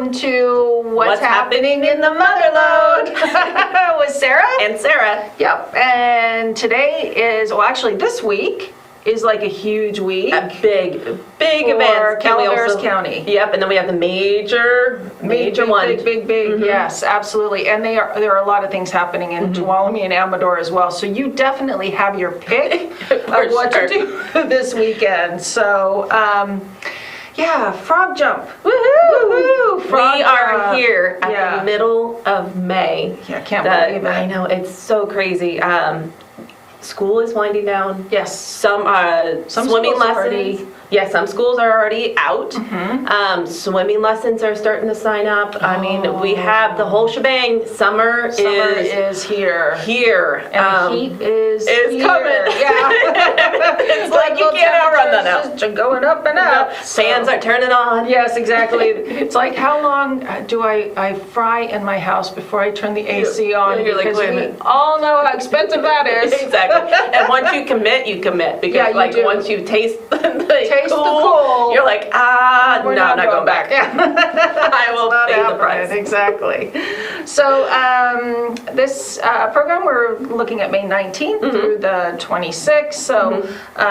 welcome to What's Happening in the Mother Lode with Sarah. And Sarah. Yep, and today is, well actually this week is like a huge week. A big event. For Calaveras County. Yep, and then we have the major one. Big, yes, absolutely. And there are a lot of things happening in Tuolumne and Amador as well. So you definitely have your pick of what to do this weekend. So, yeah, frog jump. Woohoo! Frog we are jump. here at the middle of May. Yeah, can't believe it. I know, it's so crazy. School is winding down. Yes. Some swimming lessons. Yeah, some schools are already out. Swimming lessons are starting to sign up. I mean, we have the whole shebang. Summer is here. And the heat is coming. Yeah. It's like you can't outrun that now. Just going up and up. Fans are turning on. Yes, exactly. It's like, how long do I fry in my house before I turn the AC on? You're like, because wait a we minute. all know how expensive that is. Exactly. And once you commit, you commit. Because once you taste the cool, you're like, we're no, I'm not going back. Yeah. I will pay the price. Exactly. So this program, we're looking at May 19th through the 26th. So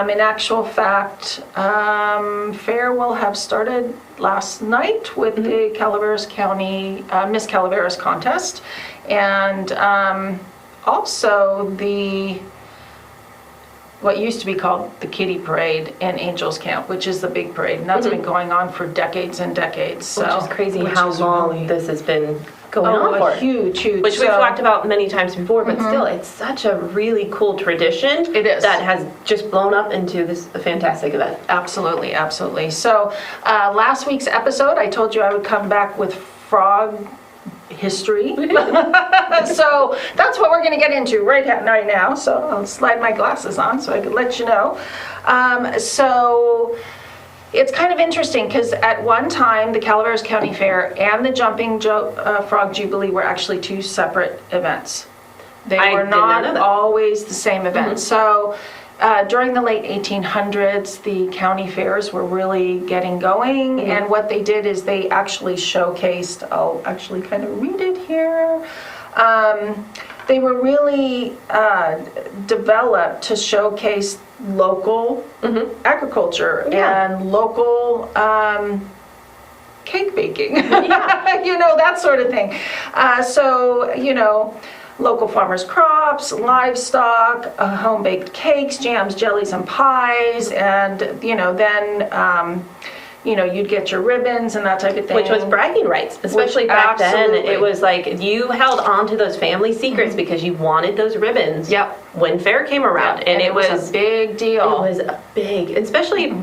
in actual fact, fair will have started last night with the Calaveras County Miss Calaveras contest. And also what used to be called the Kitty Parade and Angels Camp, which is the big parade. And that's been going on for decades and decades. So, which is crazy how long this has been going on for. Huge. Which we've talked about many times before, but still, it's such a really cool tradition. It is. That has just blown up into this fantastic event. Absolutely. So last week's episode, I told you I would come back with frog history. So that's what we're going to get into right now. So I'll slide my glasses on so I can let you know. So it's kind of interesting because at one time the Calaveras County Fair and the Jumping Frog Jubilee were actually two separate events. They were not always the same event. So during the late 1800s, the county fairs were really getting going, and what they did is they actually showcased, I'll actually kind of read it here, they were really developed to showcase local agriculture and local cake baking, that sort of thing. Local farmers' crops, livestock, home-baked cakes, jams, jellies, and pies, and then you'd get your ribbons and that type of thing. Which was bragging rights, especially back then. It was like you held on to those family secrets because you wanted those ribbons. Yep. When fair came around, and it was a big deal. It was a big, especially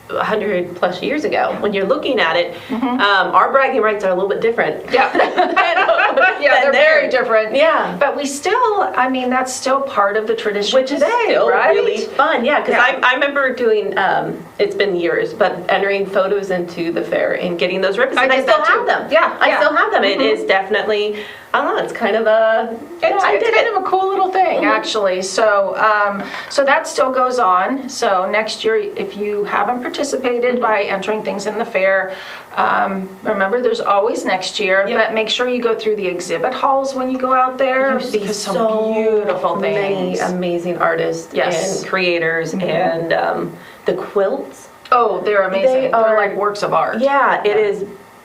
100 plus years ago. When you're looking at it, our bragging rights are a little bit different. Yeah. They're very different. Yeah. But we still, that's still part of the tradition Which today, is still right? really fun. Yeah, because I remember doing, it's been years, but entering photos into the fair and getting those ribbons. And I still have them. Yeah. I still have them. It is definitely, I don't know, it's kind of a... It's kind of a cool little thing, actually. So that still goes on. So next year, if you haven't participated by entering things in the fair, remember there's always next year, but make sure you go through the exhibit halls when you go out there, because some beautiful things. Many amazing artists and creators and the quilts. Oh, they're amazing. They're like works of art. Yeah, it is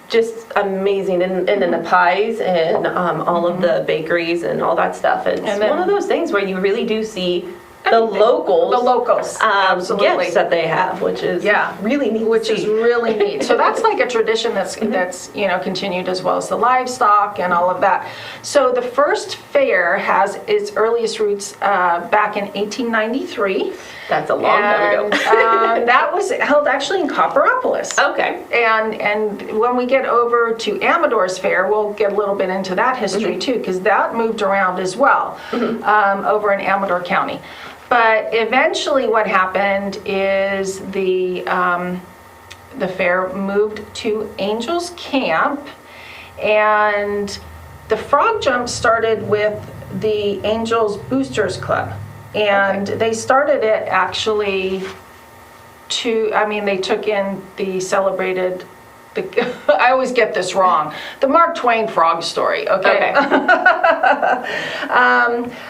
just amazing. And then the pies and all of the bakeries and all that stuff. It's one of those things where you really do see the locals absolutely. Gifts that they have, which is really neat. Which is really neat. So that's like a tradition that's continued, as well as the livestock and all of that. So the first fair has its earliest roots back in 1893. That's a long time ago. That was held actually in Copperopolis. Okay. And when we get over to Amador's fair, we'll get a little bit into that history too, because that moved around as well over in Amador County. But eventually what happened is the fair moved to Angels Camp, and the frog jump started with the Angels Boosters Club. And they started it actually they took in the celebrated I always get this wrong. The Mark Twain frog story, okay?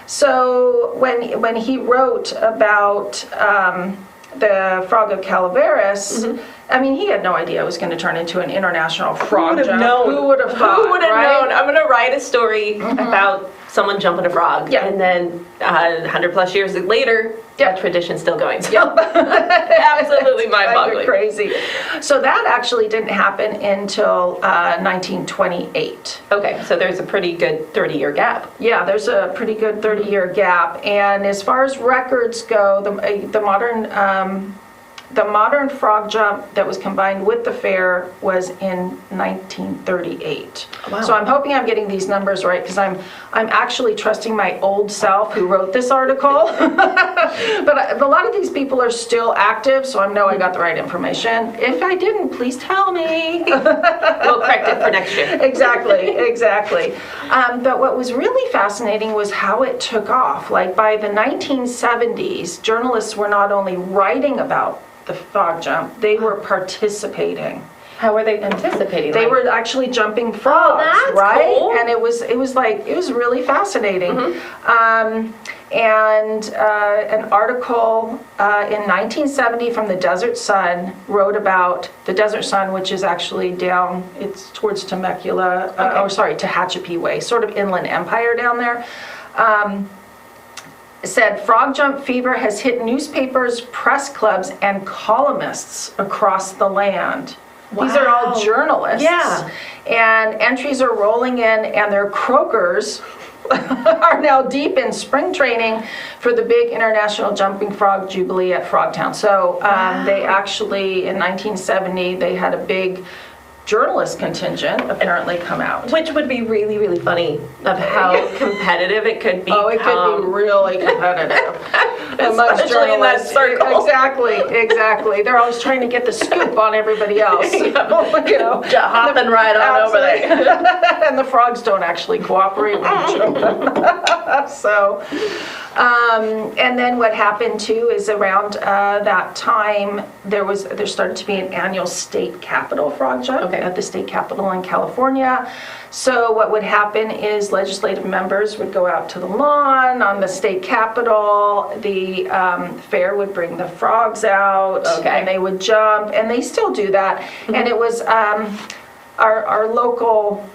So when he wrote about the frog of Calaveras, I mean, he had no idea it was going to turn into an international frog jump. Who would have thought? Who would have known? I'm going to write a story about someone jumping a frog, and then 100 plus years later, that tradition's still going. So absolutely mind-boggling. Crazy. So that actually didn't happen until 1928. Okay, so there's a pretty good 30-year gap. Yeah, there's a pretty good 30-year gap. And as far as records go, the modern frog jump that was combined with the fair was in 1938. Wow. So I'm hoping I'm getting these numbers right, because I'm actually trusting my old self who wrote this article. But a lot of these people are still active, so I know I got the right information. If I didn't, please tell me. We'll correct it for next year. Exactly. But what was really fascinating was how it took off. Like by the 1970s, journalists were not only writing about the frog jump, they were participating. How were they participating? They were actually jumping frogs, that's right? cool. And it was really fascinating. And an article in 1970 from the Desert Sun wrote about the Desert Sun, which is actually down, it's towards Temecula, Tehachapi Way, sort of inland empire down there. Said frog jump fever has hit newspapers, press clubs, and columnists across the land. Wow. These are all journalists. Yeah. And entries are rolling in, and their croakers are now deep in spring training for the big International Jumping Frog Jubilee at Frogtown. So they actually, in 1970, they had a big journalist contingent apparently come out. Which would be really, really funny of how competitive it could be. Oh, it could be really competitive. Especially in that circle. Exactly. They're always trying to get the scoop on everybody else. Hopping right on over there. And the frogs don't actually cooperate with each other. So, and then what happened too is around that time, there started to be an annual state capitol frog jump at the state capitol in California. So what would happen is legislative members would go out to the lawn on the state capitol. The fair would bring the frogs out, and they would jump, and they still do that. And it was our local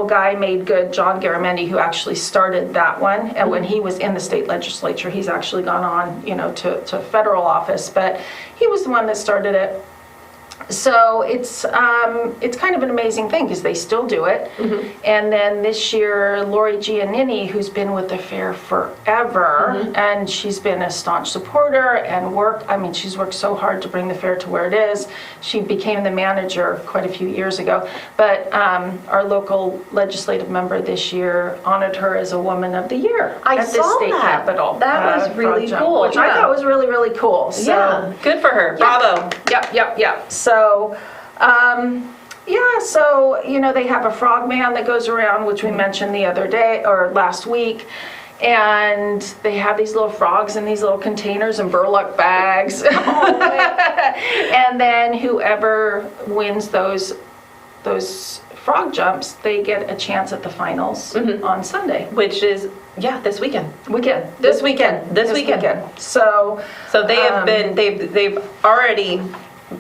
guy made good, John Garamendi, who actually started that one. And when he was in the state legislature, he's actually gone on, to federal office, but he was the one that started it. So it's kind of an amazing thing because they still do it. And then this year, Lori Giannini, who's been with the fair forever, and she's been a staunch supporter and she's worked so hard to bring the fair to where it is. She became the manager quite a few years ago. But our local legislative member this year honored her as a Woman of the Year at the state capitol. That was really cool. Which I thought was really, really cool. So, good for her. Bravo. Yep. So, they have a frog man that goes around, which we mentioned the other day or last week, and they have these little frogs in these little containers and burlap bags. And then whoever wins those frog jumps, they get a chance at the finals on Sunday, which is this weekend. This weekend. So they have been they've already.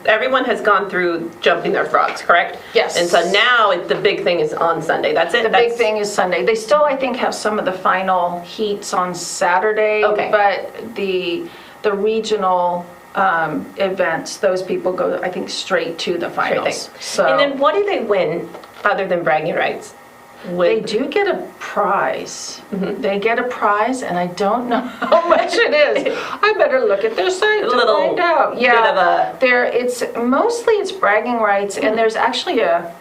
Everyone has gone through jumping their frogs, correct? Yes. And so now the big thing is on Sunday. That's it? The big thing is Sunday. They still, I think, have some of the final heats on Saturday. Okay. But the regional events, those people go, I think, straight to the finals. So, and then what do they win other than bragging rights? They do get a prize. They get a prize, and I don't know how much it is. I better look at their site to find out. Yeah, it's mostly bragging rights, and there's actually a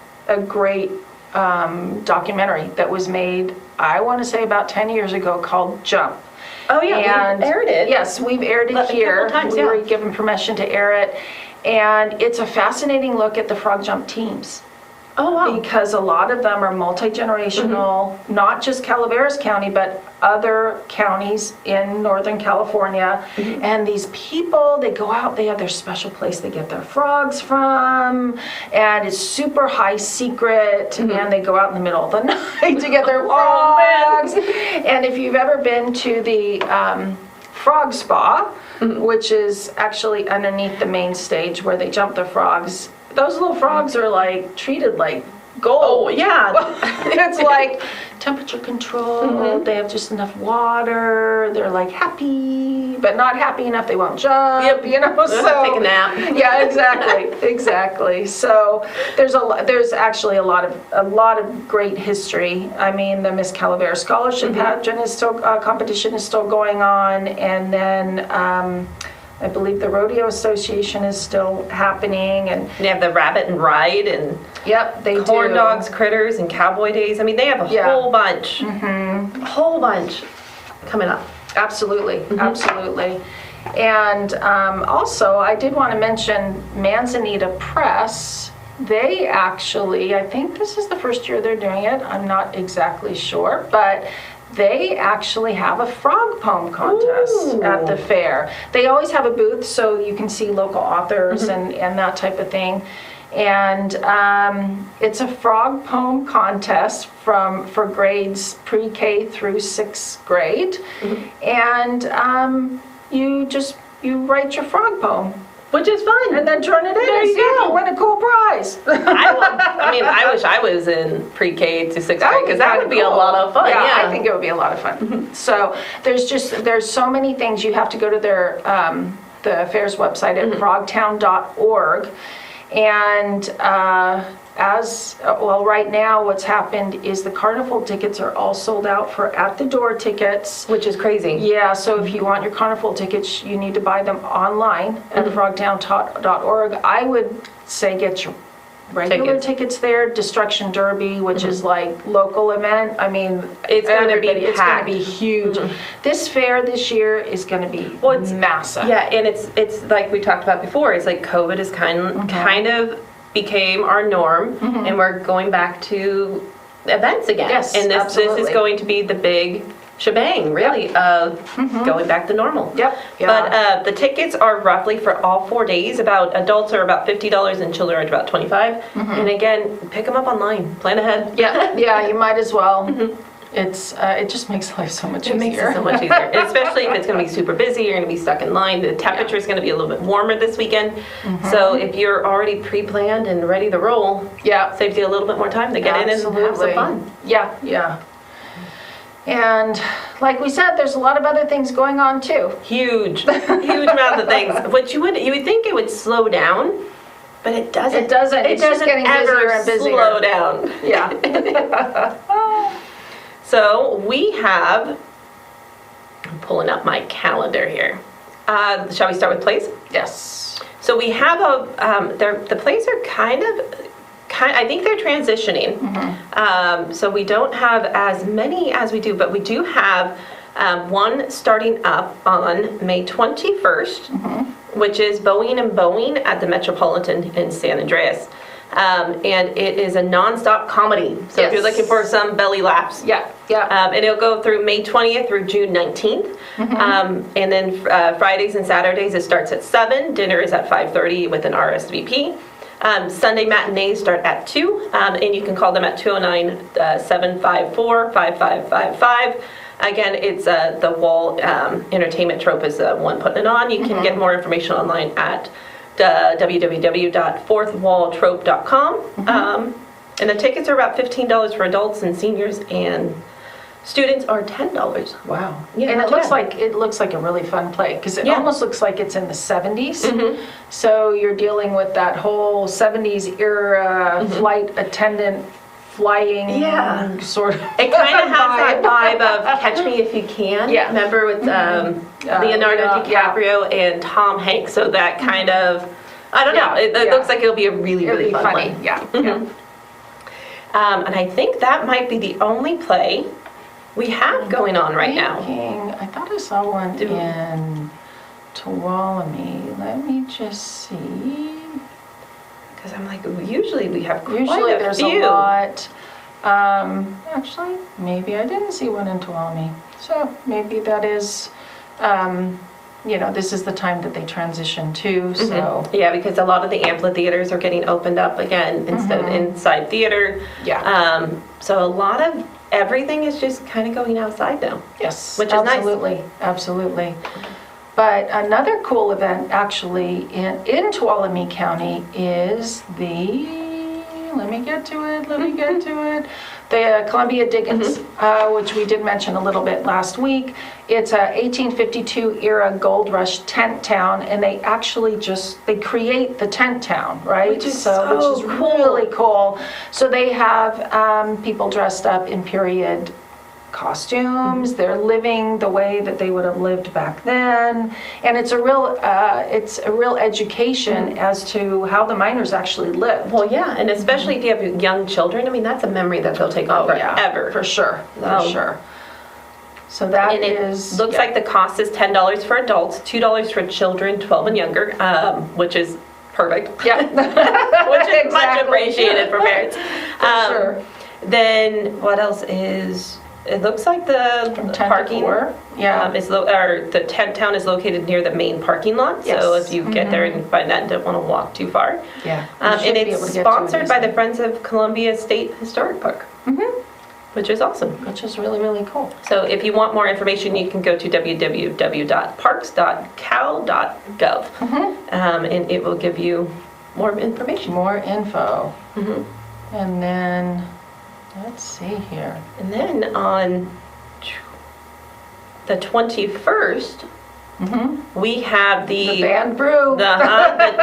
great documentary that was made, I want to say about 10 years ago, called Jump. Oh yeah, we've aired it. Yes, we've aired it here. We were given permission to air it, and it's a fascinating look at the frog jump teams. Oh, wow. Because a lot of them are multi-generational, not just Calaveras County, but other counties in Northern California. And these people, they go out, they have their special place they get their frogs from, and it's super high secret, and they go out in the middle of the night to get their frogs. And if you've ever been to the frog spa, which is actually underneath the main stage where they jump the frogs, those little frogs are like treated like gold. Oh, yeah. It's like temperature controlled. They have just enough water. They're like happy, but not happy enough they won't jump. Yep. You know, so Take a nap. yeah, exactly. So there's actually a lot of great history. I mean, the Miss Calaveras Scholarship pageant is still competition is still going on, and then. I believe the Rodeo Association is still happening, and They have the rabbit and ride and yep, they corn do. dogs, critters, and cowboy days. I mean, they have a whole bunch. A whole bunch coming up. Absolutely, absolutely. And also, I did want to mention Manzanita Press. They actually, I think this is the first year they're doing it. I'm not exactly sure, but they actually have a frog poem contest at the fair. They always have a booth so you can see local authors and that type of thing. And it's a frog poem contest for grades pre-K through 6th grade. And you write your frog poem. Which is fun. And then turn it in There and you see if go. you win a cool prize. I wish I was in pre-K to 6th grade because that would be a lot of fun. Yeah, I think it would be a lot of fun. So there's so many things. You have to go to their the fair's website at frogtown.org. And right now what's happened is the carnival tickets are all sold out for at-the-door tickets. Which is crazy. Yeah, so if you want your carnival tickets, you need to buy them online at frogtown.org. I would say get your regular tickets there. Destruction Derby, which is like local event. I mean, It's gonna be it's going to packed. be huge. This fair this year is going to be massive. Yeah, and it's like we talked about before. It's like COVID is kind of became our norm, and we're going back to events again. Yes, and this absolutely. is going to be the big shebang, really, of going back to normal. Yep. Yeah. But the tickets are roughly for all 4 days. About adults are about $50 and children are about $25. And again, pick them up online. Plan ahead. Yeah, you might as well. It's it just makes life so much easier. It makes it so much easier, and especially if it's going to be super busy. You're going to be stuck in line. The temperature is going to be a little bit warmer this weekend. So if you're already pre-planned and ready to roll, saves you a little bit more time to get in and have some fun. Yeah. And like we said, there's a lot of other things going on too. Huge amount of things. Which you would think it would slow down, but it doesn't. It doesn't. It It's just doesn't getting ever busier and busier. slow down. Yeah. So we have. I'm pulling up my calendar here. Shall we start with plays? Yes. So we have the plays are kind of, I think they're transitioning. So we don't have as many as we do, but we do have one starting up on May 21st, which is Boeing and Boeing at the Metropolitan in San Andreas. And it is a nonstop comedy. So if you're looking for some belly laughs. Yeah. And it'll go through May 20th through June 19th. And then Fridays and Saturdays it starts at 7. Dinner is at 5:30 with an RSVP. Sunday matinees start at 2. And you can call them at 209-754-5555. Again, it's the Wall Entertainment Trope is the one putting it on. You can get more information online at www.fourthwalltrope.com. And the tickets are about $15 for adults and seniors, and students are $10. Wow. Yeah, And not it looks like a really fun play because it Yeah. almost looks like it's in the 70s. So you're dealing with that whole 70s era flight attendant flying sort of. It kind of has that vibe of Catch Me If You Can. Yeah. Remember with Leonardo DiCaprio and Tom Hanks. So that kind of, I don't know. It looks like it'll be a really, It'll really be fun funny. one. Yeah. And I think that might be the only play we have going on right now. I thought I saw one in Tuolumne. Let me just see. Because I'm like, usually we have quite Usually a there's few. a lot. Actually, maybe I didn't see one in Tuolumne. So maybe that is, this is the time that they transition too, so. Yeah, because a lot of the amphitheaters are getting opened up again instead of inside theater. Yeah. So a lot of everything is just kind of going outside now. Yes, which is nice. absolutely, absolutely. But another cool event actually in Tuolumne County is let me get to it, the Columbia Diggins, which we did mention a little bit last week. It's a 1852 era gold rush tent town, and they actually they create the tent town, right? Which is so cool. Really cool. So they have people dressed up in period costumes. They're living the way that they would have lived back then, and it's a real education as to how the miners actually lived. Well, yeah, and especially if you have young children, I mean, that's a memory that they'll take on forever. For sure, for sure. So that looks like the cost is $10 for adults, $2 for children 12 and younger, which is perfect. Yeah. Which is much appreciated for parents. Sure. Then what else is? It looks like the parking. The tent town is located near the main parking lot. Yes. So if you get there and find that and don't want to walk too far. Yeah. And it's sponsored by the Friends of Columbia State Historic Park. Which is awesome. Which is really, really cool. So if you want more information, you can go to www.parks.cal.gov. And it will give you more information. More info. And then, let's see here. And then on the 21st, we have the Band Brew. The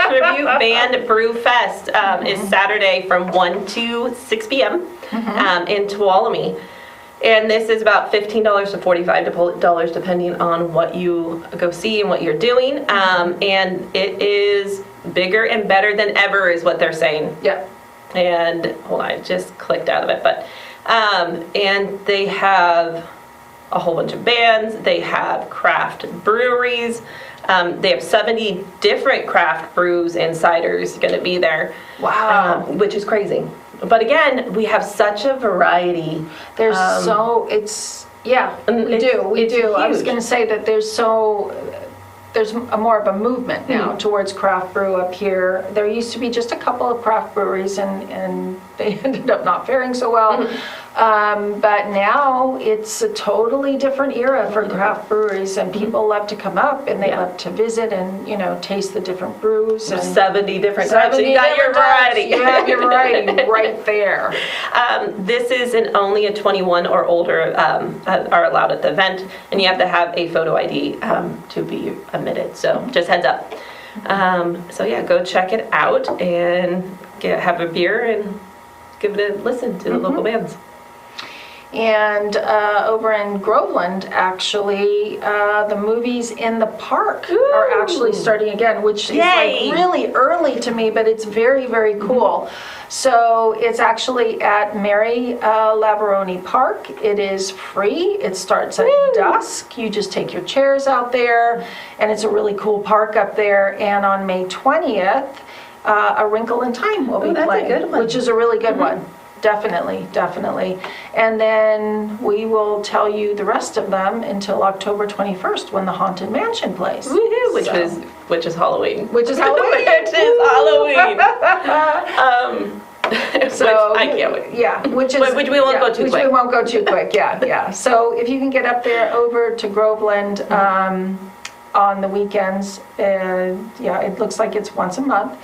Tribute Band Brew Fest is Saturday from 1 to 6 p.m. In Tuolumne. And this is about $15 to $45 depending on what you go see and what you're doing. And it is bigger and better than ever is what they're saying. Yep. And hold on, I just clicked out of it, but and they have a whole bunch of bands. They have craft breweries. They have 70 different craft brews and ciders going to be there. Wow. Which is crazy. But again, we have such a variety. We do. Huge. I was going to say that there's more of a movement now towards craft brew up here. There used to be just a couple of craft breweries and they ended up not faring so well. But now it's a totally different era for craft breweries, and people love to come up and they love to visit and, taste the different brews. There's and 70 different types, so you got your variety. You have your variety right there. This is only a 21 or older are allowed at the event, and you have to have a photo ID to be admitted, so just heads up. So yeah, go check it out and have a beer and give it a listen to the local bands. And over in Groveland, actually, the movies in the park are actually starting again, which is like really early to me, but it's very, very cool. So it's actually at Mary Lavaroni Park. It is free. It starts at dusk. You just take your chairs out there, and it's a really cool park up there. And on May 20th, A Wrinkle in Time will be playing, a good one. which is a really good one. Definitely. And then we will tell you the rest of them until October 21st when the Haunted Mansion plays. Woohoo, which is Halloween. Which is Halloween. Which is Halloween. So I can't wait. Yeah, which we won't go too quick. Which we won't go too quick. Yeah. So if you can get up there over to Groveland on the weekends, it looks like it's once a month,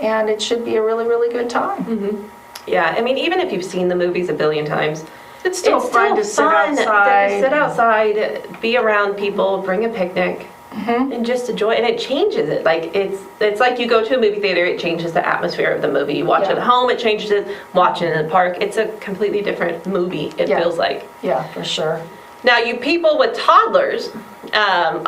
and it should be a really, really good time. Yeah, I mean, even if you've seen the movies a billion times, it's still fun to sit outside, be around people, bring a picnic, and just enjoy it. And it changes it. Like it's like you go to a movie theater, it changes the atmosphere of the movie. You watch it at home, it changes it. Watching it in the park, it's a completely different movie. It feels like. Yeah, for sure. Now, you people with toddlers,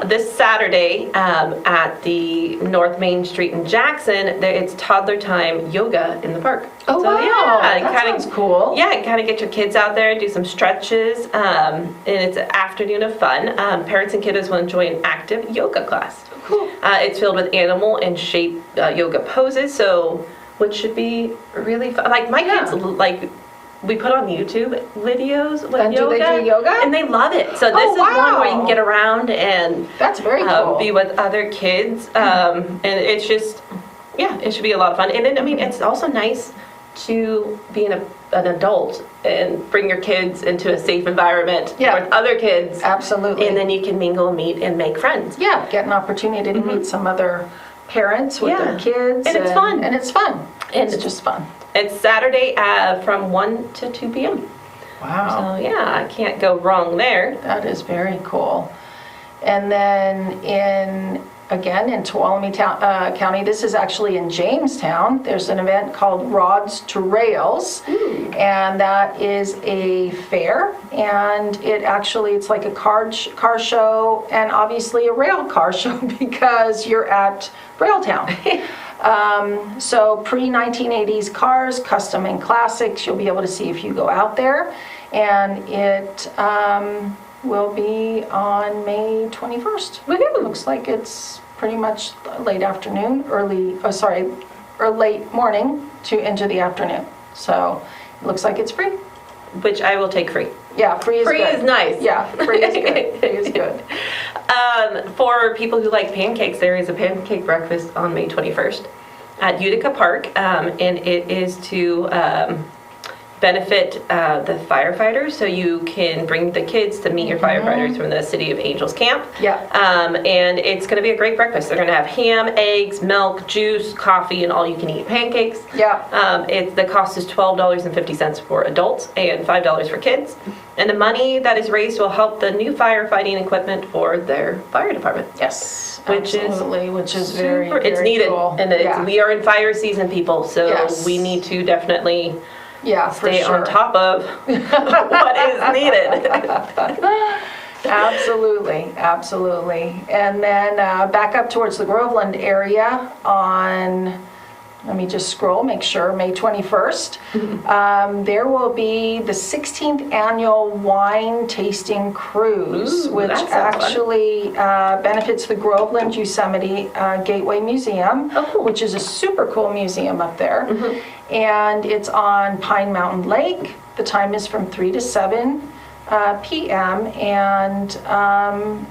this Saturday at the North Main Street in Jackson, it's toddler time yoga in the park. Oh, so, wow. Yeah, that sounds cool. Yeah, kind of get your kids out there, do some stretches, and it's an afternoon of fun. Parents and kiddos will enjoy an active yoga class. Cool. It's filled with animal and shape yoga poses, so which should be really fun. Like my kids, like we put on YouTube videos with And do yoga, they do yoga? and they love it. So this is one where you can get around and that's very cool. be with other kids, and it's just it should be a lot of fun. And then I mean, it's also nice to be an adult and bring your kids into a safe environment with other kids. Absolutely. And then you can mingle, meet, and make friends. Yeah, get an opportunity to meet some other parents with their kids. And it's fun. And it's fun. And it's just fun. It's Saturday from 1 to 2 p.m. Wow. So I can't go wrong there. That is very cool. And then in Tuolumne County, this is actually in Jamestown, there's an event called Rods to Rails. And that is a fair, and it's like a car show, and obviously a rail car show because you're at Railtown. So pre-1980s cars, custom and classics, you'll be able to see if you go out there. And it will be on May 21st. Woohoo! Looks like it's pretty much late afternoon, or late morning to into the afternoon. So it looks like it's free. Which I will take free. Yeah, free is good. Free is nice. Yeah, free is good. Free is good. For people who like pancakes, there is a pancake breakfast on May 21st at Utica Park, and it is to benefit the firefighters, so you can bring the kids to meet your firefighters from the City of Angels camp. Yeah. And it's going to be a great breakfast. They're going to have ham, eggs, milk, juice, coffee, and all-you-can-eat pancakes. Yeah. The cost is $12.50 for adults and $5 for kids. And the money that is raised will help the new firefighting equipment for their fire department. Yes, which is very, very it's needed, cool. and we are in fire season, people. So we need to definitely stay on top of what is needed. Absolutely. And then back up towards the Groveland area on, let me just scroll, make sure, May 21st. There will be the 16th annual wine tasting cruise, which actually benefits the Groveland Yosemite Gateway Museum, which is a super cool museum up there. And it's on Pine Mountain Lake. The time is from 3 to 7 p.m. And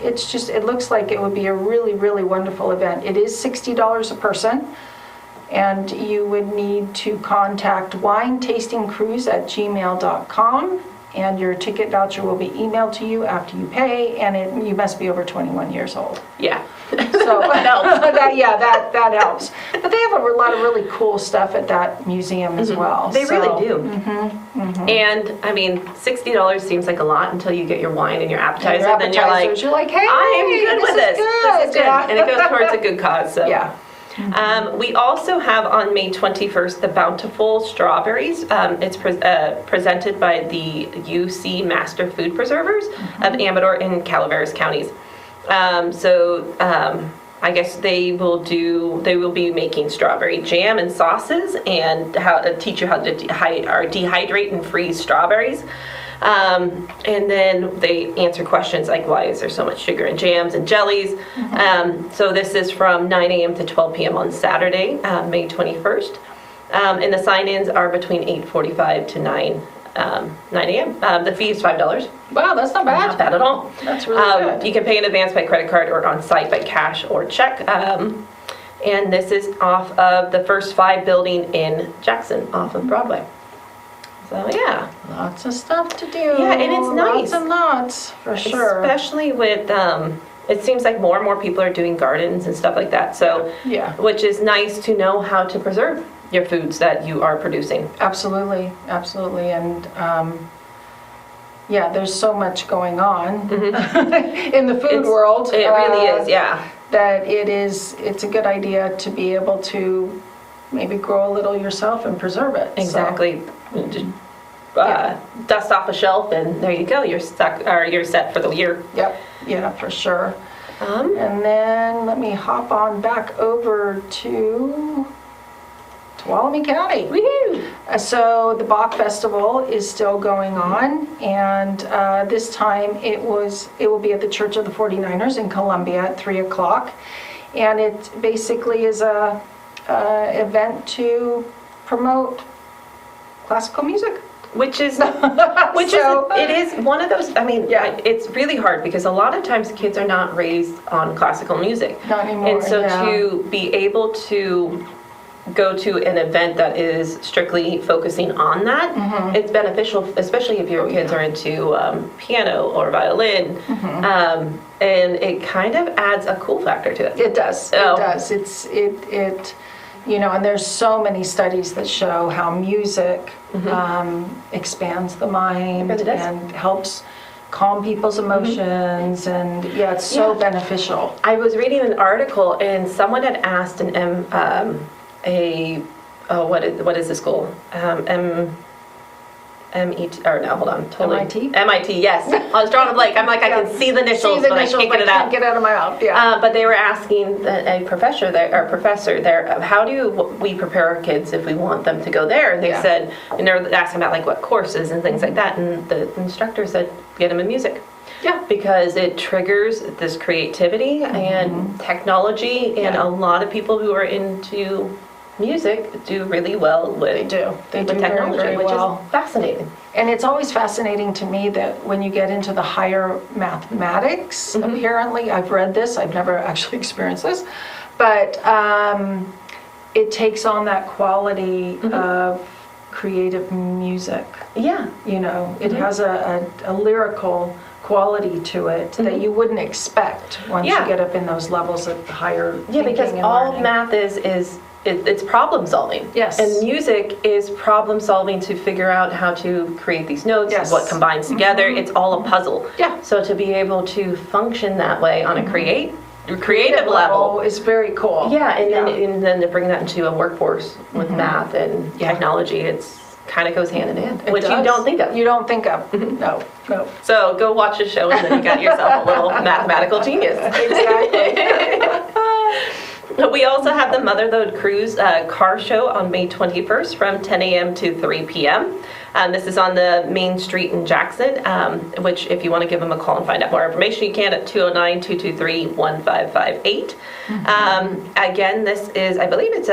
it looks like it would be a really, really wonderful event. It is $60 a person. And you would need to contact winetastingcruise@gmail.com, and your ticket voucher will be emailed to you after you pay, and you must be over 21 years old. Yeah. So that helps. that helps. But they have a lot of really cool stuff at that museum as well. They really do. And I mean, $60 seems like a lot until you get your wine and your appetizer. And then you're like, hey, I am good with this. This is good. Yeah. And it goes towards a good cause. So. Yeah. We also have on May 21st the Bountiful Strawberries. It's presented by the UC Master Food Preservers of Amador and Calaveras counties. I guess they will be making strawberry jam and sauces, and teach you how to dehydrate and freeze strawberries. And then they answer questions like, why is there so much sugar in jams and jellies? So this is from 9 a.m. to 12 p.m. on Saturday, May 21st. And the sign-ins are between 8:45 to 9 a.m. The fee is $5. Wow, that's not bad. Not bad at all. That's really good. You can pay in advance by credit card or on site by cash or check. And this is off of the First 5 building in Jackson, off of Broadway. So yeah, lots of stuff to do. Yeah, and it's nice. Lots and lots, for sure. Especially with, it seems like more and more people are doing gardens and stuff like that. So which is nice to know how to preserve your foods that you are producing. Absolutely, and there's so much going on in the food world. It really is, that it's a good idea to be able to maybe grow a little yourself and preserve it. Exactly. Just, dust off a shelf, and there you go. You're set for the year. Yep. Yeah, for sure. And then let me hop on back over to Tuolumne County. Woo-hoo! So the Bach Festival is still going on, and this time it will be at the Church of the 49ers in Columbia at 3 o'clock, and it basically is a event to promote classical music. Which is, So- it is one of those, I mean, Yeah. it's really hard because a lot of times kids are not raised on classical music. Not anymore, And so yeah. to be able to go to an event that is strictly focusing on that, Mm-hmm. it's beneficial, especially if your kids are into piano or violin. Mm-hmm. And it kind of adds a cool factor to it. It does. So- It does. It and there's so many studies that show how music expands the mind It really does. and helps calm people's emotions, and it's so Yeah. beneficial. I was reading an article and someone had asked what is the school? MET, or no, hold on, totally. MIT? MIT, yes. I was drawing a blank. I'm like, I can see the initials, but I can't get it can't out. get it out of my mouth. Yeah. But they were asking a professor there, how do we prepare our kids if we want them to go there? And they Yeah. said, and they're asking about like what courses and things like that. And the instructor said, get them in music. Yeah. Because it triggers this creativity and technology, and Yeah. a lot of people who are into music do really well with They do. They with do very, technology, very which well. is fascinating. And it's always fascinating to me that when you get into the higher mathematics, apparently, I've read this, I've never actually experienced this, but it takes on that quality of creative music. Yeah. It has a lyrical quality to it that you wouldn't expect once Yeah. you get up in those levels of higher Yeah, thinking because and all learning. math is it's problem solving. Yes. And music is problem solving to figure out how to create these notes, Yes. what combines together. It's all a puzzle. Yeah. So to be able to function that way on a creative level. is very cool. Yeah, and then to bring that into a workforce with math and Yeah. technology, it's kind of goes hand in hand, It which you does. don't think of. You don't think of. No. So go watch the show and then you got yourself a little mathematical genius. Exactly. We also have the Mother Lode Cruise car show on May 21st from 10 a.m. to 3 p.m. This is on the main street in Jackson, which if you want to give them a call and find out more information, you can at 209-223-1558. Again, this is, I believe it's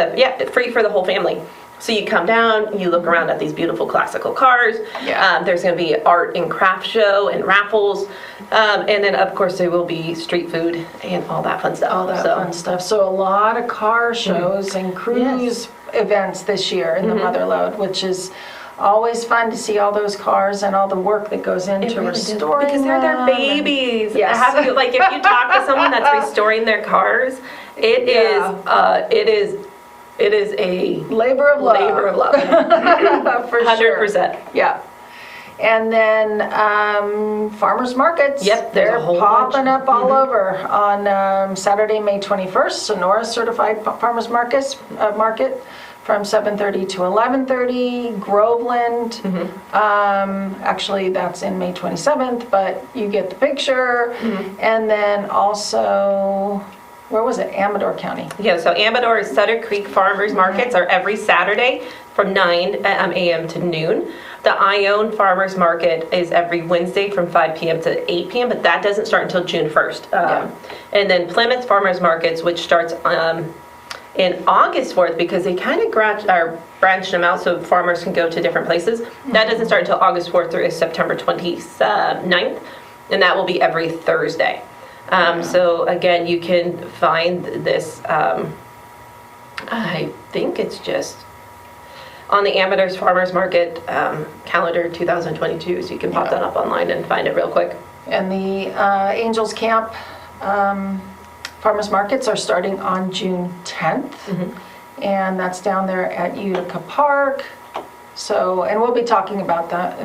free for the whole family. So you come down, you look around at these beautiful classical cars. Yeah. There's going to be art and craft show and raffles. And then, of course, there will be street food and all that fun stuff. All that fun stuff. So a lot of car shows and cruise events this year in the Mother Lode, which is always fun to see all those cars and all the work that goes into restoring because they're their them. babies. Yes. If you talk to someone that's restoring their cars, it is a Labor of love. labor of love. For sure. 100%. Yeah. And then farmers markets. Yep, there's They're a whole popping bunch. up all over on Saturday, May 21st. Sonora Certified Farmers Market from 7:30 to 11:30. Groveland. Actually, that's in May 27th, but you get the picture. And then also, where was it? Amador County. Yeah, so Amador and Sutter Creek Farmers Markets are every Saturday from 9 a.m. to noon. The Ione Farmers Market is every Wednesday from 5 p.m. to 8 p.m., but that doesn't start until June 1st. And then Plymouth Farmers Markets, which starts in August 4th, because they kind of branched them out so farmers can go to different places. That doesn't start until August 4th through September 29th, and that will be every Thursday. So again, you can find this, I think it's just on the Amador's Farmers Market calendar 2022, so you can pop that up online and find it real quick. And the Angels Camp farmers markets are starting on June 10th. And that's down there at Utica Park. So, and we'll be talking about that,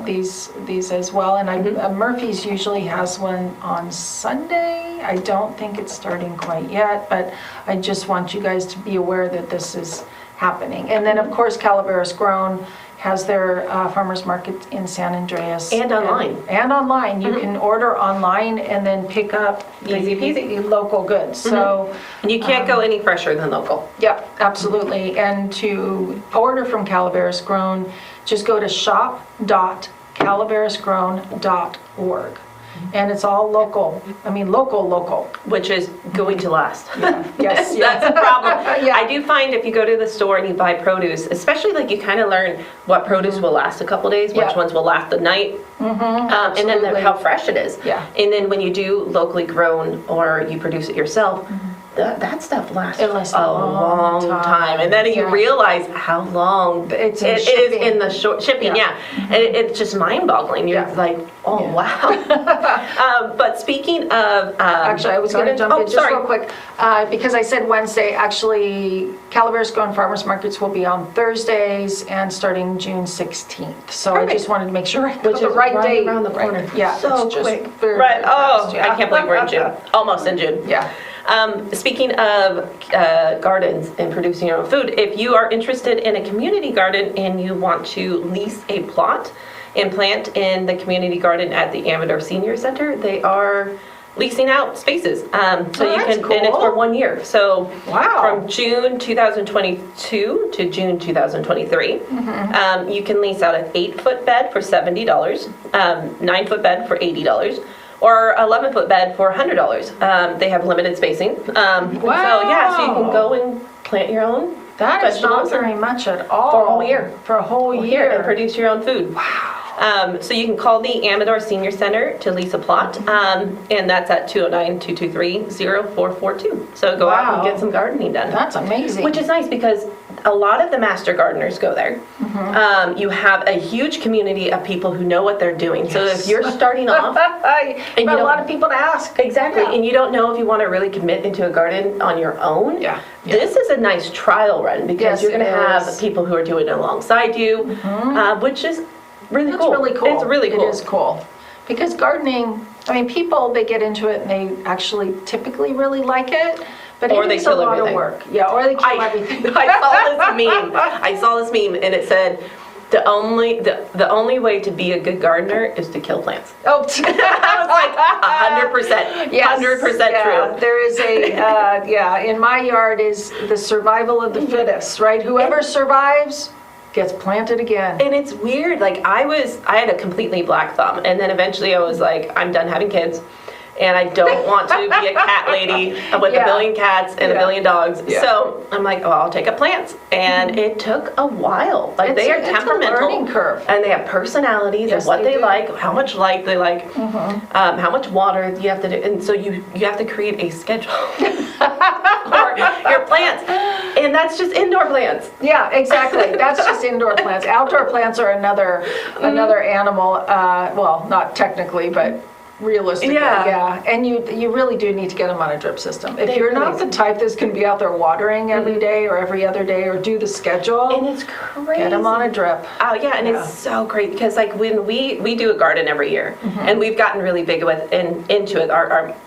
these as well. And Murphy's usually has one on Sunday. I don't think it's starting quite yet, but I just want you guys to be aware that this is happening. And then, of course, Calaveras Grown has their farmers market in San Andreas. And online. And online. You can order online and then pick up Easy peasy. the local goods. So, And you can't go any fresher than local. yep, absolutely. And to order from Calaveras Grown, just go to shop.calaverasgrown.org. And it's all local. I mean, local. Which is going to last. Yes, That's the problem. Yeah. I do find if you go to the store and you buy produce, especially like you kind of learn what produce will last a couple days, which Yeah. ones will last the night, and then how fresh it is. Yeah. And then when you do locally grown or you produce it yourself, that stuff lasts It lasts a long time. And then you Yeah. realize how long It's in it is shipping. in the shipping. Yeah. And it's just mind-boggling. You're Yeah. like, oh, wow. But speaking of... Actually, I was going to jump in just sorry. real quick, because I said Wednesday, actually, Calaveras County Farmers Markets will be on Thursdays and starting June 16th. So I Perfect. just wanted to make sure I got Which the is right right date. around the corner. Yeah, So it's just quick. very, Right. very Oh, fast, yeah. I can't believe we're in June. Almost in June. Yeah. Speaking of gardens and producing your own food, if you are interested in a community garden and you want to lease a plot and plant in the community garden at the Amador Senior Center, they are leasing out spaces. So you that's can, and it's for cool. 1 year. So Wow. from June 2022 to June 2023, you can lease out an 8-foot bed for $70, 9-foot bed for $80. Or 11-foot bed for $100. They have limited spacing. So yeah, so you can go and plant your own That is not vegetables very much at all. For a whole year. For a whole and year. produce your own food. Wow. So you can call the Amador Senior Center to lease a plot, and that's at 209-223-0442. So go out and Wow. get some gardening done. That's amazing. Which is nice because a lot of the master gardeners go there. You have a huge community of people who know what they're doing. So if you're starting off, You've got a lot of people to ask. exactly, Yeah. and you don't know if you want to really commit into a garden on your own, Yeah. this is a nice trial run because Yes, you're going to it have is. people who are doing it alongside you, which is really It's cool. really cool. It's really cool. It is cool. Because gardening, I mean, people, they get into it and they actually typically really like it, but Or it they is a kill lot everything. of work. Yeah, or they kill everything. I saw this meme and it said, the only way to be a good gardener is to kill plants. Oh, I was like 100%, yes, 100% yeah, true. There is in my yard is the survival of the fittest, right? Whoever survives gets planted again. And it's weird, like I had a completely black thumb, and then eventually I was like, I'm done having kids, and I don't want to be a cat lady with Yeah. a billion cats and a Yeah. billion dogs. Yeah. So I'm like, oh, I'll take up plants. And it took a while. Like they are It's a temperamental. learning curve. And they have personalities Yes, and what they they do. like, how much light they like, how much water you have to do. And so you have to create a schedule for your plants. And that's just indoor plants. Yeah, exactly. That's just indoor plants. Outdoor plants are another animal. Well, not technically, but realistically, Yeah. And you really do need to get them on a drip system. If They you're really not the type that's going to be out there watering every day or every other day or do the schedule, And it's crazy. get them on a drip. Oh yeah, and it's so great because like when we do a garden every year, and we've gotten really big with and into it.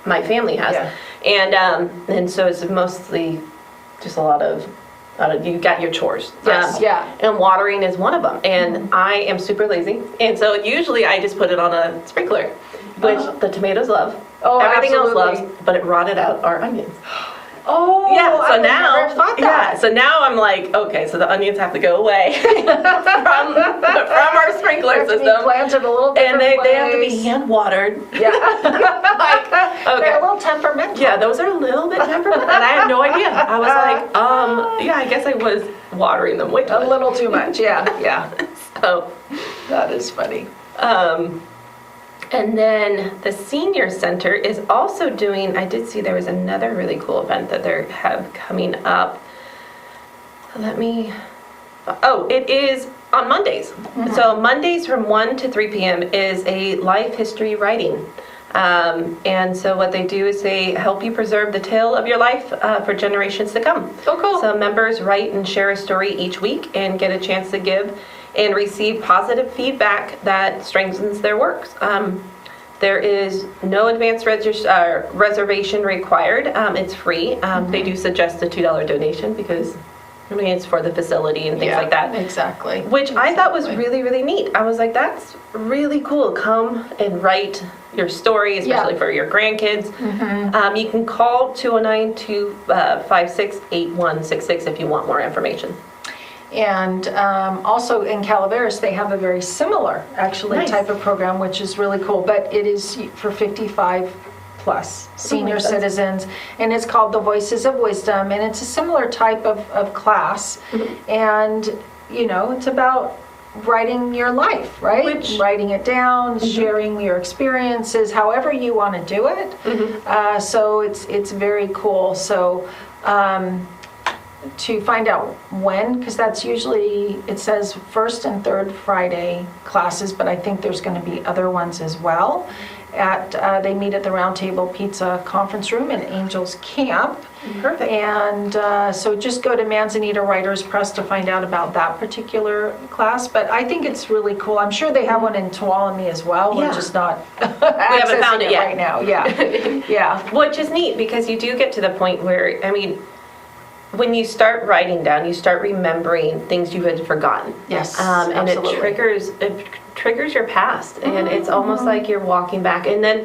My family has, and so it's mostly just a lot of you got your chores. Yes, yeah. And watering is one of them. And I am super lazy, and so usually I just put it on a sprinkler, which the tomatoes love. Oh, everything absolutely. else loves, but it rotted out our onions. Oh, Yeah, so I would now, never have thought that. so now I'm like, okay, so the onions have to go away from our sprinkler They have to be system, planted a little and different they have to be place. hand watered. Yeah. Like, They're a okay, little temperamental. yeah, those are a little bit temperamental, and I had no idea. I was like, yeah, I guess I was watering them way too A much. little too much, yeah. So, That is funny. and then the senior center is also doing, I did see there was another really cool event that they have coming up. It is on Mondays. So Mondays from 1 to 3 p.m. is a life history writing. And so what they do is they help you preserve the tale of your life for generations to come. Oh, cool. So members write and share a story each week and get a chance to give and receive positive feedback that strengthens their works. There is no advance reservation required. It's free. They do suggest a $2 donation because it's for the facility and things like that. Exactly. Which I thought was really, really neat. I was like, that's really cool. Come and write your story, especially for your grandkids. You can call 209-256-8166 if you want more information. And also in Calaveras, they have a very similar, actually, Nice. type of program, which is really cool. But it is for 55 plus senior makes sense. citizens, and it's called the Voices of Wisdom, and it's a similar type of class. And, you know, it's about writing your life, right? Writing it down, sharing your experiences, however you want to do it. So it's very cool. So to find out when, because that's usually, it says first and third Friday classes, but I think there's going to be other ones as well. They meet at the Round Table Pizza Conference Room in Angels Camp. Perfect. And so just go to Manzanita Writers Press to find out about that particular class. But I think it's really cool. I'm sure they have one in Tuolumne as well. We're Yeah. just not We haven't found it yet. right now. Yeah, yeah. Which is neat because you do get to the point where, I mean, when you start writing down, you start remembering things you had forgotten. Yes, And absolutely. it triggers your past, and it's almost like you're walking back. And then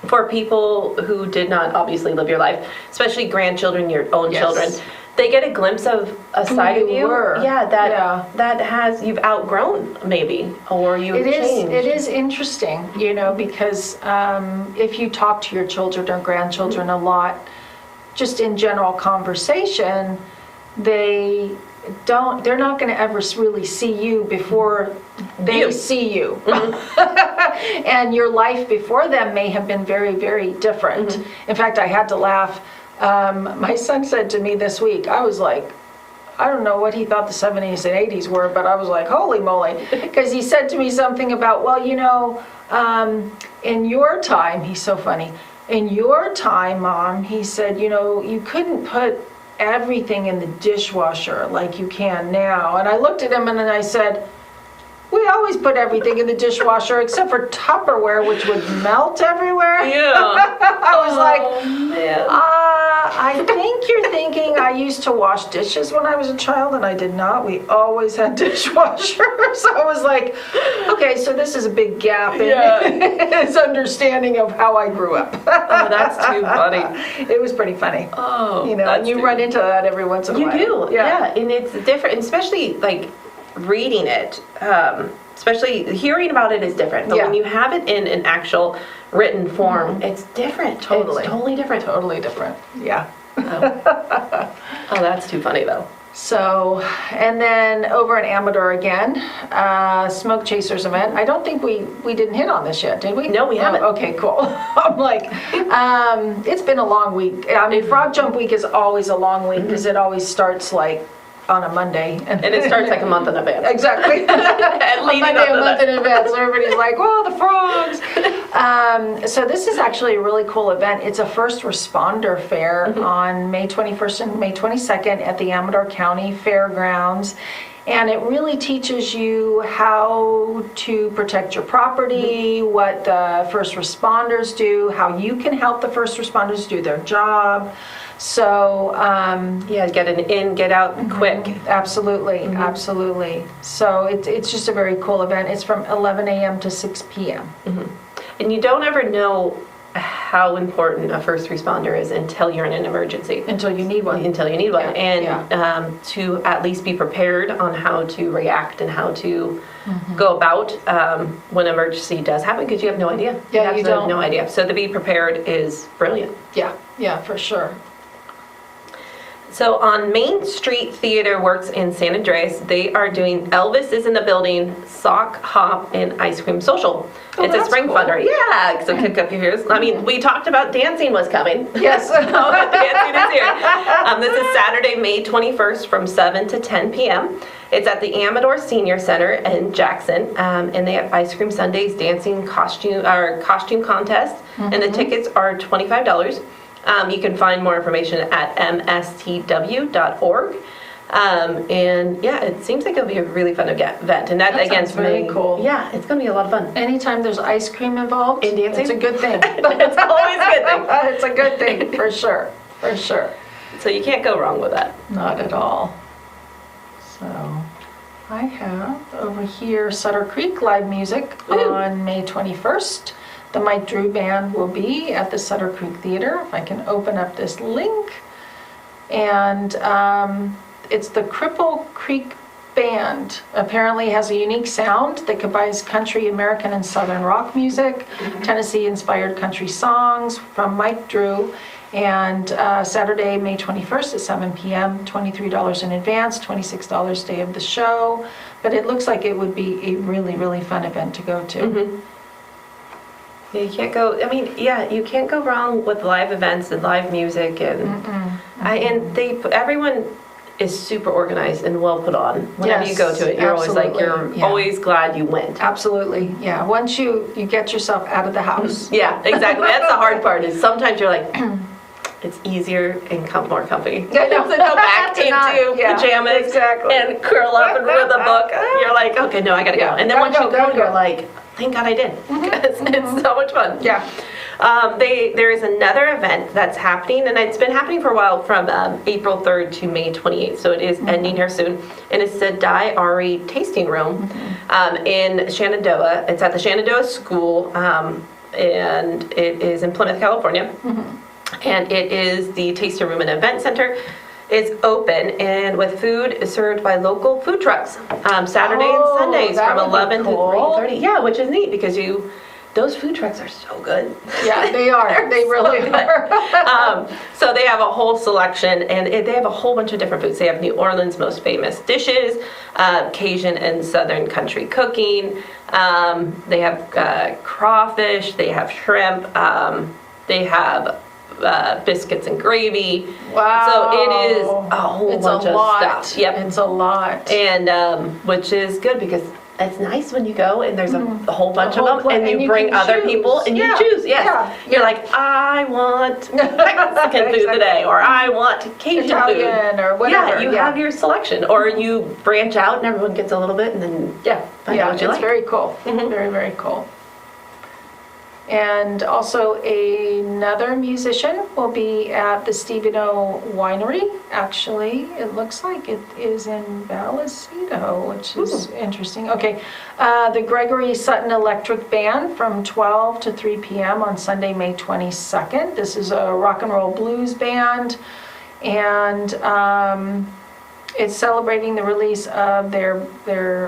for people who did not obviously live your life, especially grandchildren, your own Yes. children, they get a glimpse of a side of you you. were. Yeah, that Yeah. that has you've outgrown maybe, or you've changed. It is interesting, you know, because if you talk to your children or grandchildren a lot, just in general conversation, they're not going to ever really see you before they You. see you. And your life before them may have been very, very different. In fact, I had to laugh. My son said to me this week, I was like, I don't know what he thought the 70s and 80s were, but I was like, holy moly. Because he said to me something about, well, you know, in your time, he's so funny. In your time, Mom, he said, you know, you couldn't put everything in the dishwasher like you can now. And I looked at him and then I said, we always put everything in the dishwasher except for Tupperware, which would melt everywhere. Yeah. I was like, man. I think you're thinking I used to wash dishes when I was a child, and I did not. We always had dishwashers. So I was like, okay, so this is a big gap in his understanding of how I grew up. Oh, that's too funny. It was pretty funny. Oh, You know, and you run into that every once in a You while. do, yeah. And it's different, especially like reading it, especially hearing about it is different. But when you have it in an actual written form, it's different. Totally. It's totally different. Totally different. Yeah. Oh, that's too funny though. So, and then over in Amador again, Smoke Chasers event. I don't think we didn't hit on this yet, did we? No, we haven't. Okay, cool. I'm like, it's been a long week. I mean, Frog Jump Week is always a long week because it always starts like on a Monday. And it starts like a month in advance. Exactly. And A leading Monday, up a to month that. in advance. So everybody's like, "Whoa, the frogs!" So this is actually a really cool event. It's a first responder fair on May 21st and May 22nd at the Amador County Fairgrounds. And it really teaches you how to protect your property, what the first responders do, how you can help the first responders do their job. So, Yeah, get an in, get out quick. absolutely, absolutely. So it's just a very cool event. It's from 11 a.m. to 6 p.m. And you don't ever know how important a first responder is until you're in an emergency. Until you need one. Until you need one. Yeah, And to at least be prepared on how to react and how to go about when emergency does happen, because you have no idea. Yeah, you absolutely have don't. no idea. So to be prepared is brilliant. Yeah, for sure. So on Main Street Theater Works in San Andreas, they are doing Elvis is in the Building, Sock Hop, and Ice Cream Social. Oh, It's a that's spring cool. fundraiser. Yeah, so kick up your ears. I mean, we talked about dancing was coming. Yes. Dancing is here. This is Saturday, May 21st from 7 to 10 p.m. It's at the Amador Senior Center in Jackson, and they have ice cream sundaes, dancing costume contest, and the tickets are $25. You can find more information at mstw.org. And yeah, it seems like it'll be a really fun event. And that again, sounds very cool. Yeah, it's going to be a lot of fun. Anytime there's ice cream involved, And dancing? it's a good thing. It's always a good thing. It's a good thing, for sure. For sure. So you can't go wrong with that. Not at all. So I have over here Sutter Creek live music Woo. on May 21st. The Mike Drew Band will be at the Sutter Creek Theater. If I can open up this link. And it's the Cripple Creek Band apparently has a unique sound that combines country, American, and Southern rock music, Tennessee-inspired country songs from Mike Drew. And Saturday, May 21st at 7 p.m., $23 in advance, $26 day of the show. But it looks like it would be a really, really fun event to go to. Mm-hmm. Yeah, you can't go. I mean, yeah, you can't go wrong with live events and live music, and everyone is super organized and well put on. Whenever you go to it, you're always like always glad you went. Absolutely, yeah. Once you get yourself out of the house. Yeah, exactly. That's the hard part. Is sometimes you're like. It's easier and more company. I know. To go back into pajamas and curl up and read the book. You're like, okay, no, I gotta go. And then once you go, you're like, thank God I did. Because it's so much fun. Yeah. There is another event that's happening, and it's been happening for a while from April 3rd to May 28th. So it is ending here soon. And it's the Diary Tasting Room in Shenandoah. It's at the Shenandoah School, and it is in Plymouth, California. And it is the Tasting Room and Event Center. It's open and with food served by local food trucks Saturday and Sundays from 11 to 3:30. Yeah, which is neat because those food trucks are so good. Yeah, they are. They really are. So they have a whole selection, and they have a whole bunch of different foods. They have New Orleans' most famous dishes, Cajun and Southern country cooking. They have crawfish. They have shrimp. They have biscuits and gravy. Wow. So it is a whole bunch of stuff. Yep. It's a lot. And which is good because it's nice when you go and there's a whole bunch of them and you bring other people and you choose. Yes. Yeah. You're like, I want Mexican food today, or I want Cajun Italian food. Or whatever. Yeah, you have your selection, or you branch out and everyone gets a little bit and then find out what you like. It's very cool. Very, very cool. And also another musician will be at the Stephen O. Winery. Actually, it looks like it is in Vallecito, which is interesting. Okay, the Gregory Sutton Electric Band from 12 to 3 p.m. on Sunday, May 22nd. This is a rock and roll blues band, and it's celebrating the release of their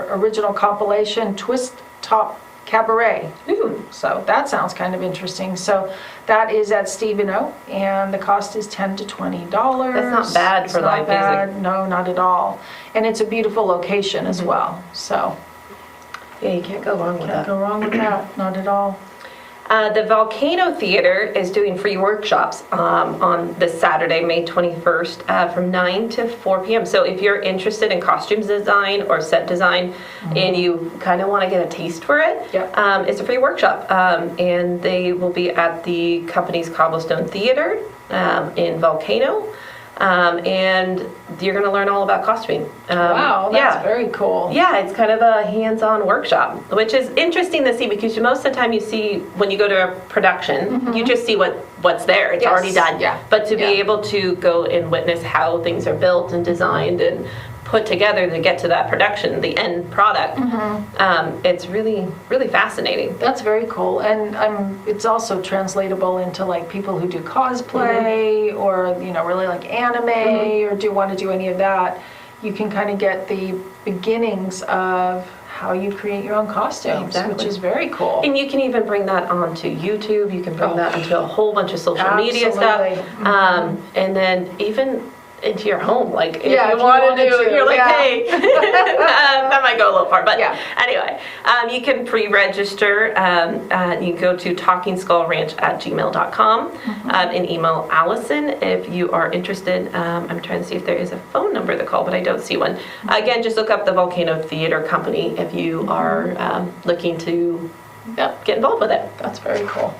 original compilation, Twist Top Cabaret. So that sounds kind of interesting. So that is at Stephen O, and the cost is $10 to $20. That's not bad for live music. No, not at all. And it's a beautiful location as well. So yeah, you can't go wrong with that. Can't go wrong with that. Not at all. The Volcano Theater is doing free workshops on this Saturday, May 21st, from 9 to 4 p.m. So if you're interested in costumes design or set design, and you kind of want to get a taste for it, it's a free workshop. And they will be at the company's Cobblestone Theater in Volcano. And you're going to learn all about costuming. Wow, that's very cool. Yeah, it's kind of a hands-on workshop, which is interesting to see because most of the time you see, when you go to a production, you just see what's there. It's already done. Yeah. But to be able to go and witness how things are built and designed and put together to get to that production, the end product, it's really, really fascinating. That's very cool. And it's also translatable into like people who do cosplay or, really like anime or want to do any of that. You can kind of get the beginnings of how you create your own costumes, which is very cool. And you can even bring that onto YouTube. You can bring that into a whole bunch of social media stuff. And then even into your home, like if you want to do, you're like, hey, that might go a little far, but anyway, you can pre-register. You go to talkingskullranch@gmail.com and email Allison if you are interested. I'm trying to see if there is a phone number to call, but I don't see one. Again, just look up the Volcano Theater Company if you are looking to get involved with it. That's very cool.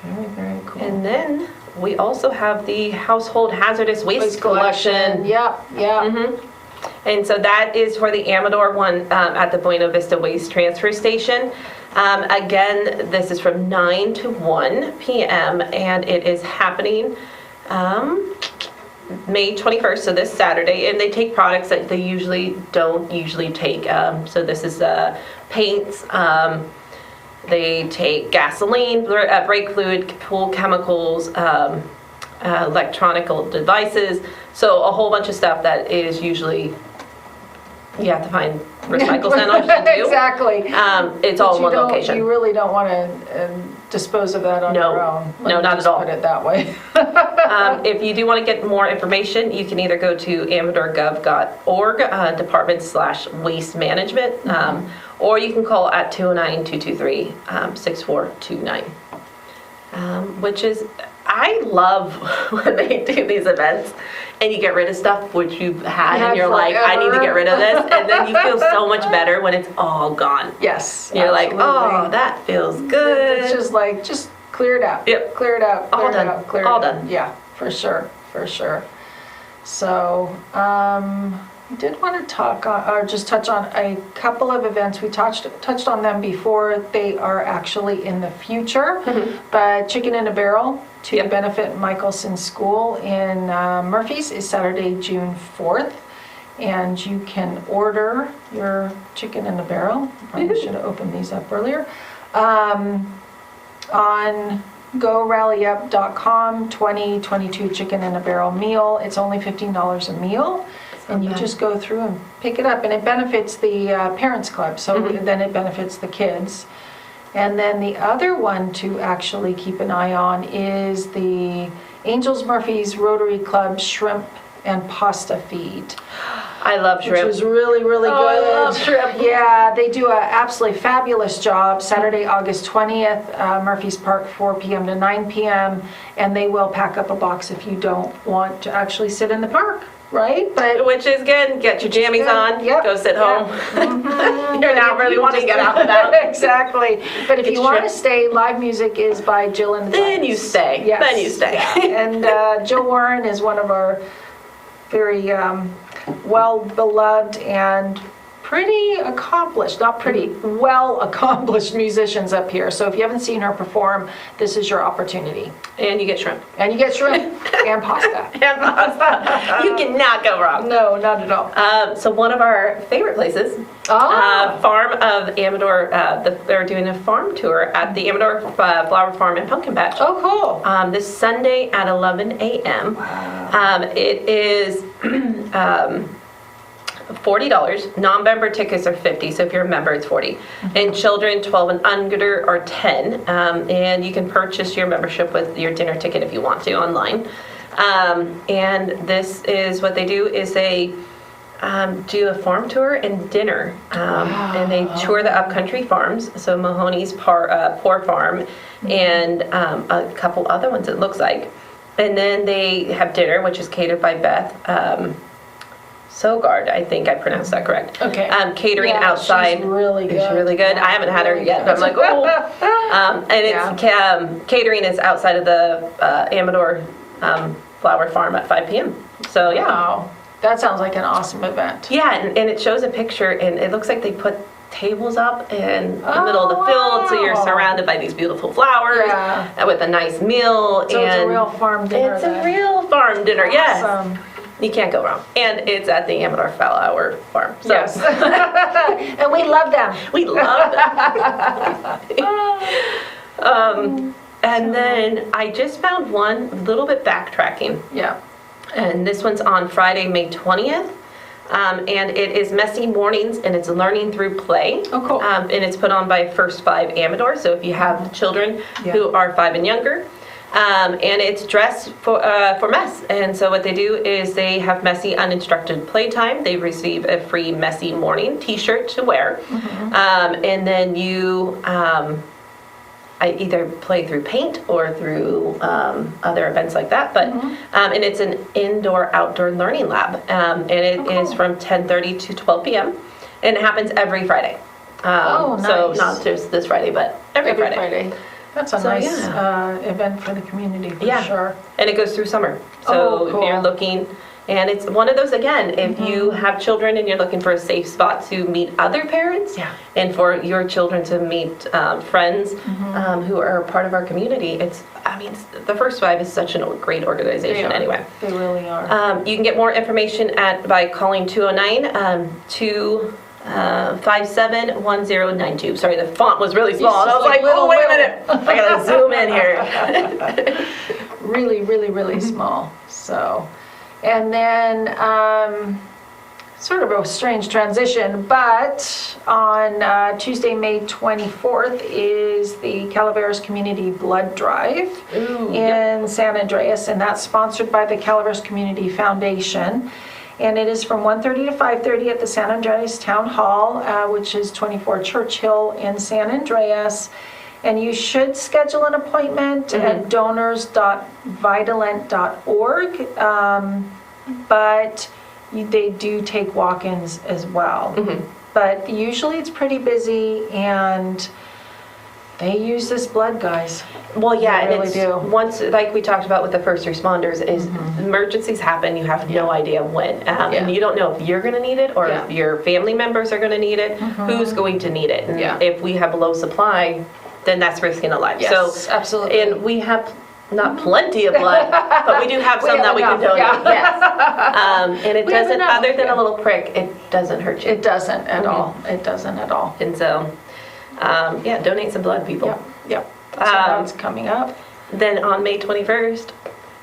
Very, very cool. And then we also have the Household Hazardous Waste Collection. Yeah. And so that is for the Amador one at the Buena Vista Waste Transfer Station. Again, this is from 9 to 1 p.m. and it is happening May 21st, so this Saturday. And they take products that they don't usually take. So this is paints. They take gasoline, brake fluid, pool chemicals, electronic devices. So a whole bunch of stuff that is usually you have to find recycle centers to do. Exactly. It's all in one You location. really don't want to dispose of that on No. your own. Let No, me not just at all. Put it that way. If you do want to get more information, you can either go to amadorgov.org, department/waste management, or you can call at 209-223-6429, which is, I love when they do these events and you get rid of stuff which you've had and you're like, I need to get rid of this, and then you feel so much better when it's all gone. Yes. You're like, absolutely. oh, that feels good. It's just like, just clear it out. Yep. Clear it out. All Clear it done. out. Clear All it out. done. Yeah, for sure. For sure. So, we did want to talk, or just touch on a couple of events. We touched on them before. They are actually in the future. But Chicken in a Barrel to Yep. benefit Michelson School in Murphy's is Saturday, June 4th. And you can order your Chicken in a Barrel. Probably should have opened these up earlier. On GoRallyUp.com, 2022 Chicken in a Barrel meal. It's only $15 a meal. And you bad. just go through and pick it up, and it benefits the Parents Club, so then it benefits the kids. And then the other one to actually keep an eye on is the Angels Murphy's Rotary Club Shrimp and Pasta Feed, I love which shrimp. is really, really Oh, good. I love shrimp. Yeah, they do an absolutely fabulous job. Saturday, August 20th, Murphy's Park, 4 p.m. to 9 p.m. And they will pack up a box if you don't want to actually sit in the park, right? But Which is good. Get your jammies on. Yep. Go sit Yep. home. You're not really wanting to get out and about. Exactly. But if Get you your want to shrimp. stay, live music is by Jill and the Then Giants. you stay. Yes. Then you stay. Yeah. And Jill Warren is one of our very well-beloved and pretty accomplished, not pretty, well-accomplished musicians up here. So if you haven't seen her perform, this is your opportunity. And you get shrimp. And you get shrimp and pasta. And pasta. You cannot go wrong. No, not at all. So one of our favorite places, Farm of Amador, they're doing a farm tour at the Amador Flower Farm and Pumpkin Patch. Oh, cool. This Sunday at 11 a.m. It is $40. Non-member tickets are $50, so if you're a member, it's $40. And children 12 and under are $10. And you can purchase your membership with your dinner ticket if you want to online. And this is what they do is they do a farm tour and dinner. And they tour the upcountry farms, so Mahoney's Poor Farm and a couple other ones it looks like. And then they have dinner, which is catered by Beth Sogard, I think I pronounced that correct. Okay. Catering Yeah, outside. she's really good. She's really good. I haven't had her Really yet, but I'm like, oh. And it's catering is outside of the Amador Flower Farm at 5 p.m. So yeah. Wow. That sounds like an awesome event. Yeah, and it shows a picture, and it looks like they put tables up in the middle of the field, so you're wow. surrounded by these beautiful flowers Yeah. with a nice meal. So and it's a real farm dinner. It's a then. real farm dinner, yes. Awesome. You can't go wrong. And it's at the Amador Flower Farm. So Yes. And we love them. we love them. And then I just found one little bit backtracking. Yeah. And this one's on Friday, May 20th. And it is Messy Mornings, and it's learning through play. Oh, cool. And it's put on by First Five Amador. So if you have children who are 5 and younger, and it's dress for mess. And so what they do is they have messy, uninstructed playtime. They receive a free Messy Morning T-shirt to wear, and then you. I either play through paint or through other events like that, but and it's an indoor-outdoor learning lab, and it is from 10:30 to 12 p.m. and it happens every Friday. So nice. not just this Friday, but every Friday. That's a So, nice yeah. event for the community, for Yeah. sure. And it goes through summer. So Oh, cool. if you're looking, and it's one of those, again, if you have children and you're looking for a safe spot to meet other parents, and for your children to meet friends who are part of our community, the First Five is such a great organization anyway. They really are. You can get more information by calling 209-257-1092. Sorry, the font was really small. And I was like, oh, wait a minute. I gotta zoom in here. Really, really, really small. So, and then sort of a strange transition, but on Tuesday, May 24th is the Calaveras Community Blood Drive in San Andreas, and that's sponsored by the Calaveras Community Foundation. And it is from 1:30 to 5:30 at the San Andreas Town Hall, which is 24 Churchill in San Andreas. And you should schedule an appointment at donors.vitalent.org, but they do take walk-ins as well. But usually it's pretty busy, and they use this blood, guys. Well, yeah, They and really it's do. once, like we talked about with the first responders, is emergencies happen, you have no idea when. And you don't know if you're going to need it or if your family members are going to need it, who's going to need it. And if we have low supply, then that's risking a life. Yes, so, absolutely. And we have not plenty of blood, but we do have some that we can donate. Yes. And it doesn't, other than a little prick, it doesn't hurt you. It doesn't at all. It doesn't at all. And so, donate some blood, people. Yep. So that's coming up. Then on May 21st,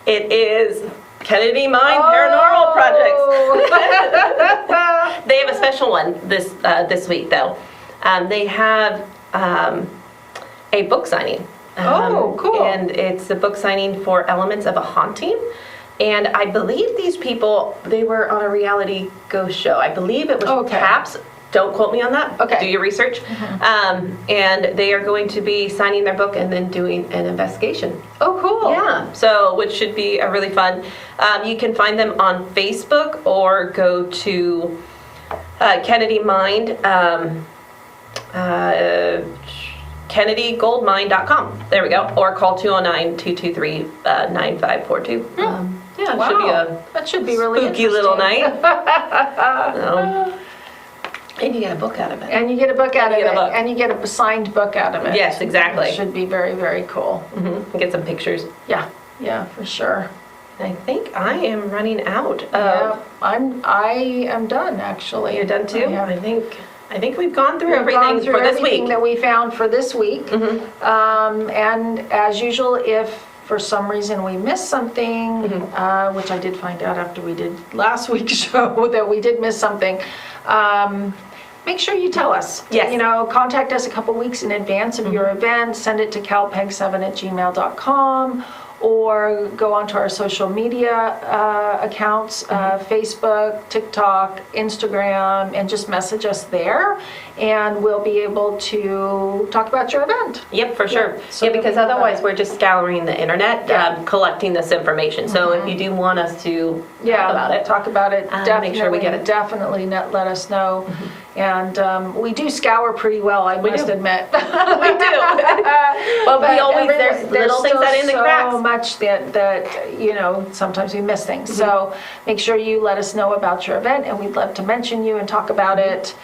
it is Kennedy Mine Paranormal Projects. They have a special one this week, though. They have a book signing. Cool. And it's a book signing for Elements of a Haunting. And I believe these people, they were on a reality ghost show. I believe it was Taps. Don't quote me on that. Okay. Do your research. And they are going to be signing their book and then doing an investigation. Oh, cool. Yeah. So, which should be a really fun. You can find them on Facebook or go to Kennedy Mind. KennedyGoldMine.com. There we go. Or call 209-223-9542. It should be a that should be really spooky little night. And you get a book out of it. And you get a book out of it. And you get a signed book out of it. Yes, exactly. It should be very, very cool. Get some pictures. Yeah, for sure. I think I am running out. I am done, actually. You're done too? Yeah. I think we've gone through everything for this week. That we found for this week. And as usual, if for some reason we missed something, which I did find out after we did last week's show that we did miss something, make sure you tell us. Yes. Contact us a couple weeks in advance of your event. Send it to calpeg7@gmail.com. Or go onto our social media accounts, Facebook, TikTok, Instagram, and just message us there, and we'll be able to talk about your event. Yep, for sure. So because otherwise we're just scouring the internet, collecting this information. So if you do want us to talk about it, definitely, make sure we get it. Definitely let us know. And we do scour pretty well, I must admit. We do. But we always, there's little things that in the cracks. So much that sometimes we miss things. So make sure you let us know about your event, and we'd love to mention you and talk about it.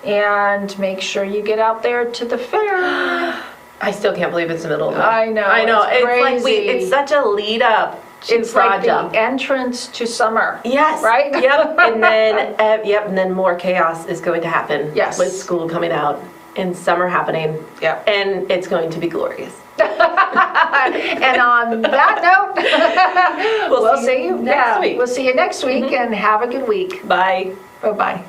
And make sure you get out there to the fair. I still can't believe it's the middle of the I know. It's crazy. like it's such a lead up. It's like the entrance to summer. Yes. Right? Yep. And then more chaos is going to happen. Yes. With school coming out and summer happening. Yep. And it's going to be glorious. And on that note, we'll see you next week. We'll see you next week, and have a good week. Bye. Bye-bye.